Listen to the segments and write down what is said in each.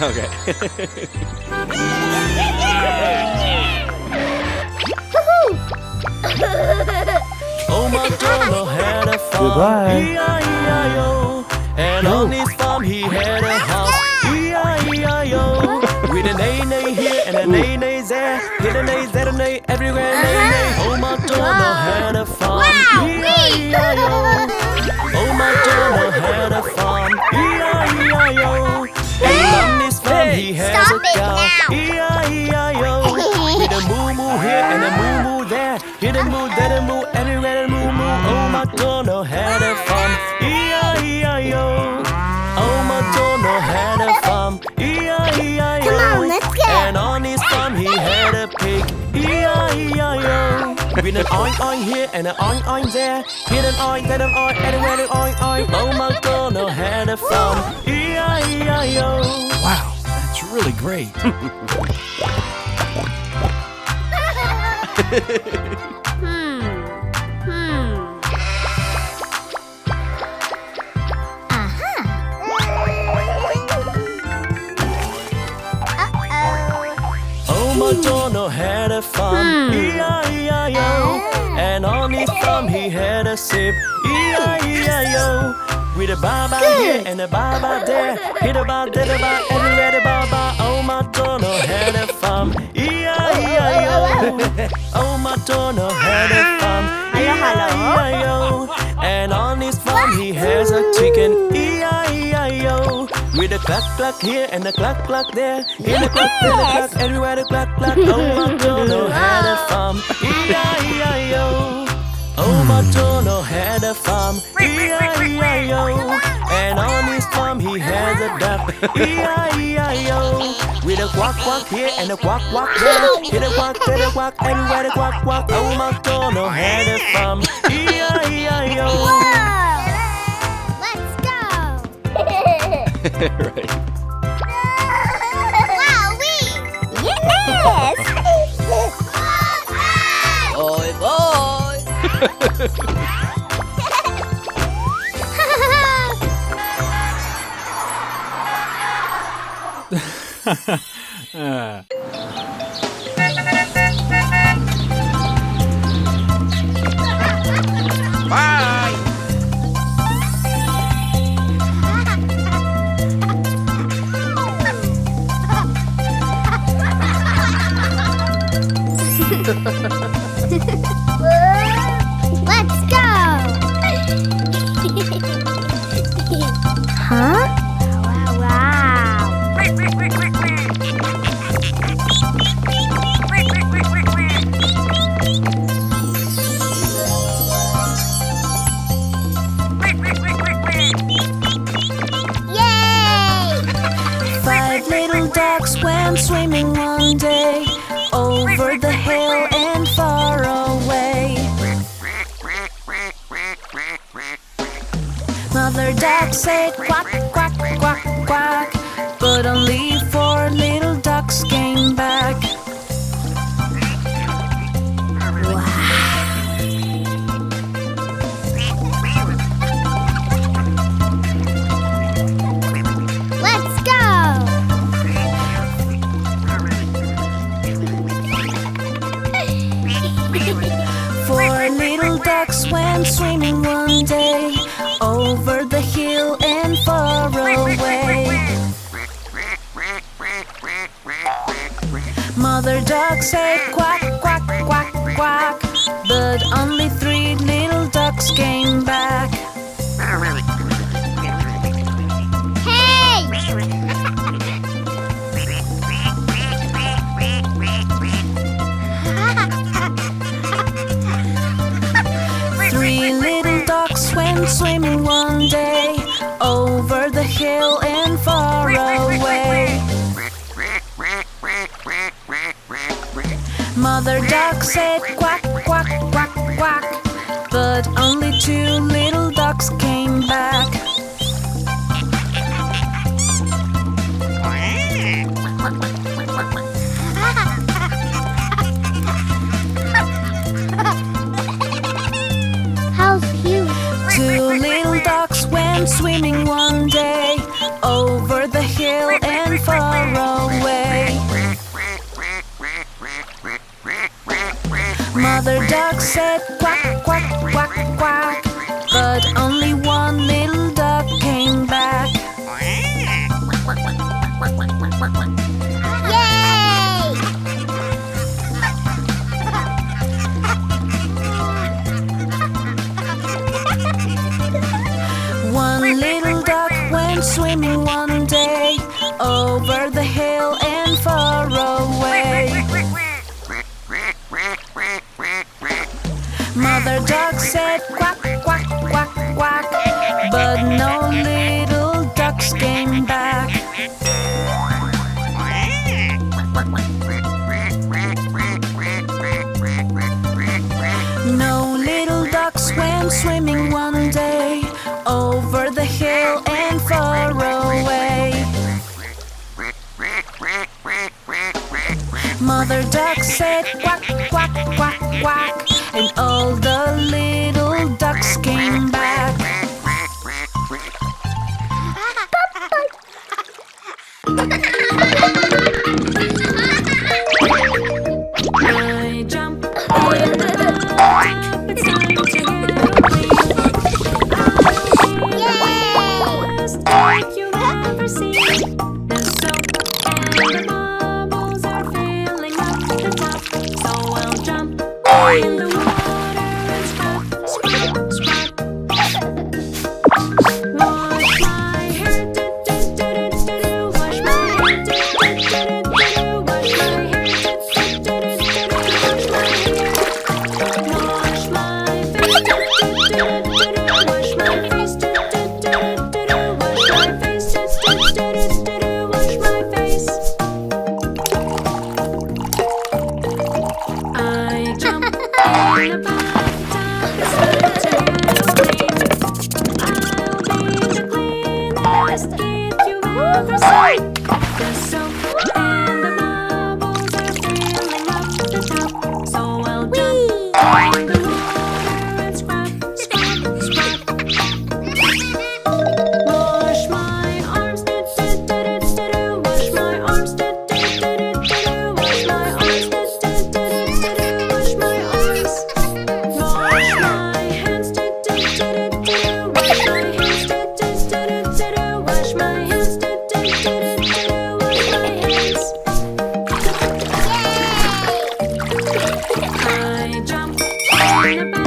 Okay. Oh, MacDonald had a farm. Goodbye. E-I-E-I-O. And on his farm he had a house. E-I-E-I-O. With an A-nay here and an A-nay there. Hit an A, Z, an A, everywhere an A-nay. Oh, MacDonald had a farm. E-I-E-I-O. Oh, MacDonald had a farm. E-I-E-I-O. And on his farm he has a cow. E-I-E-I-O. With a moo-moo here and a moo-moo there. Hit a moo, that a moo, everywhere a moo-moo. Oh, MacDonald had a farm. E-I-E-I-O. Oh, MacDonald had a farm. E-I-E-I-O. Come on, let's go. And on his farm he had a pig. E-I-E-I-O. With an oink oink here and an oink oink there. Hit an oink, that an oink, everywhere an oink oink. Oh, MacDonald had a farm. E-I-E-I-O. Wow, that's really great. Oh, MacDonald had a farm. E-I-E-I-O. And on his farm he had a sip. E-I-E-I-O. With a ba-ba here and a ba-ba there. Hit a ba, da da ba, everywhere a ba-ba. Oh, MacDonald had a farm. E-I-E-I-O. Oh, MacDonald had a farm. E-I-E-I-O. And on his farm he has a chicken. E-I-E-I-O. With a cluck cluck here and a cluck cluck there. Hit a cluck, da da cluck, everywhere a cluck cluck. Oh, MacDonald had a farm. E-I-E-I-O. Oh, MacDonald had a farm. E-I-E-I-O. And on his farm he has a duck. E-I-E-I-O. With a quack quack here and a quack quack there. Hit a quack, da a quack, everywhere a quack quack. Oh, MacDonald had a farm. E-I-E-I-O. Let's go. Right. Wowee! Yes! Boy, boy. Bye. Let's go! Huh? Wow. 5 little ducks went swimming one day over the hill and far away. Mother duck said quack, quack, quack, quack, but only 4 little ducks came back. Let's go! 4 little ducks went swimming one day over the hill and far away. Mother duck said quack, quack, quack, quack, but only 3 little ducks came back. Hey! 3 little ducks went swimming one day over the hill and far away. Mother duck said quack, quack, quack, quack, but only 2 little ducks came back. How's cute? 2 little ducks went swimming one day over the hill and far away. Mother duck said quack, quack, quack, quack, but only one little duck came back. Yay! One little duck went swimming one day over the hill and far away. Mother duck said quack, quack, quack, quack, but no little ducks came back. No little ducks went swimming one day over the hill and far away. Mother duck said quack, quack, quack, quack, and all the little ducks came back. I jump in the bathtub, it's time to get Yay! best duck you've ever seen. The soap and the bubbles are filling up the tub, so I'll jump in the water and scrub, scrub, scrub. Wash my hair, do do do do do do. Wash my hair, do do do do do. Wash my hair, do do do do do. Wash my face, do do do do do. Wash my face, do do do do do. Wash my face, do do do do do. Wash my face. I jump in the bathtub, it's time to get clean. I'll be the cleanest kid you've ever seen. The soap and the bubbles are filling up the tub, so I'll jump in the water and scrub, scrub, scrub. Wash my arms, do do do do do do. Wash my arms, do do do do do do. Wash my arms, do do do do do do. Wash my arms. Wash my hands, do do do do do. Wash my hands, do do do do do. Wash my hands, do do do do do. Wash my hands. I jump in the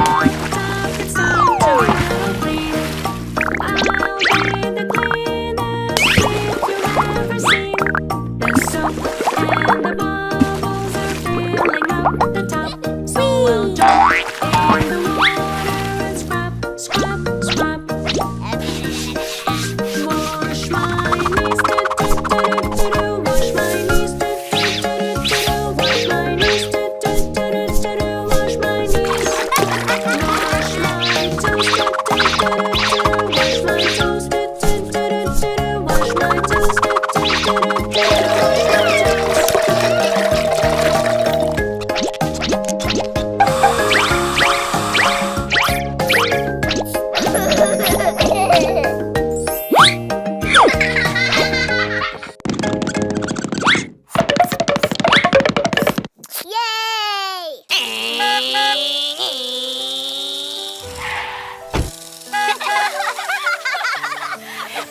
bathtub, it's time to get clean. I'll be the cleanest kid you've ever seen. The soap and the bubbles are filling up the tub, so I'll jump in the water and scrub, scrub, scrub. Wash my knees, do do do do do. Wash my knees, do do do do do. Wash my knees, do do do do do. Wash my knees. Wash my toes, do do do do do. Wash my toes, do do do do do. Wash my toes, do do do do do.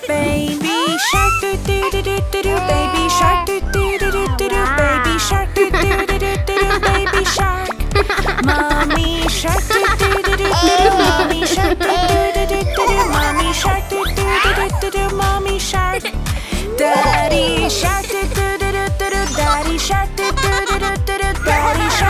Baby shark, do do do do do do. Baby shark, do do do do do do. Baby shark, do do do do do do. Baby shark. Mommy shark, do do do do do do. Mommy shark, do do do do do do. Mommy shark, do do do do do do. Mommy shark. Daddy shark, do do do do do do. Daddy shark, do do do do do do. Daddy shark.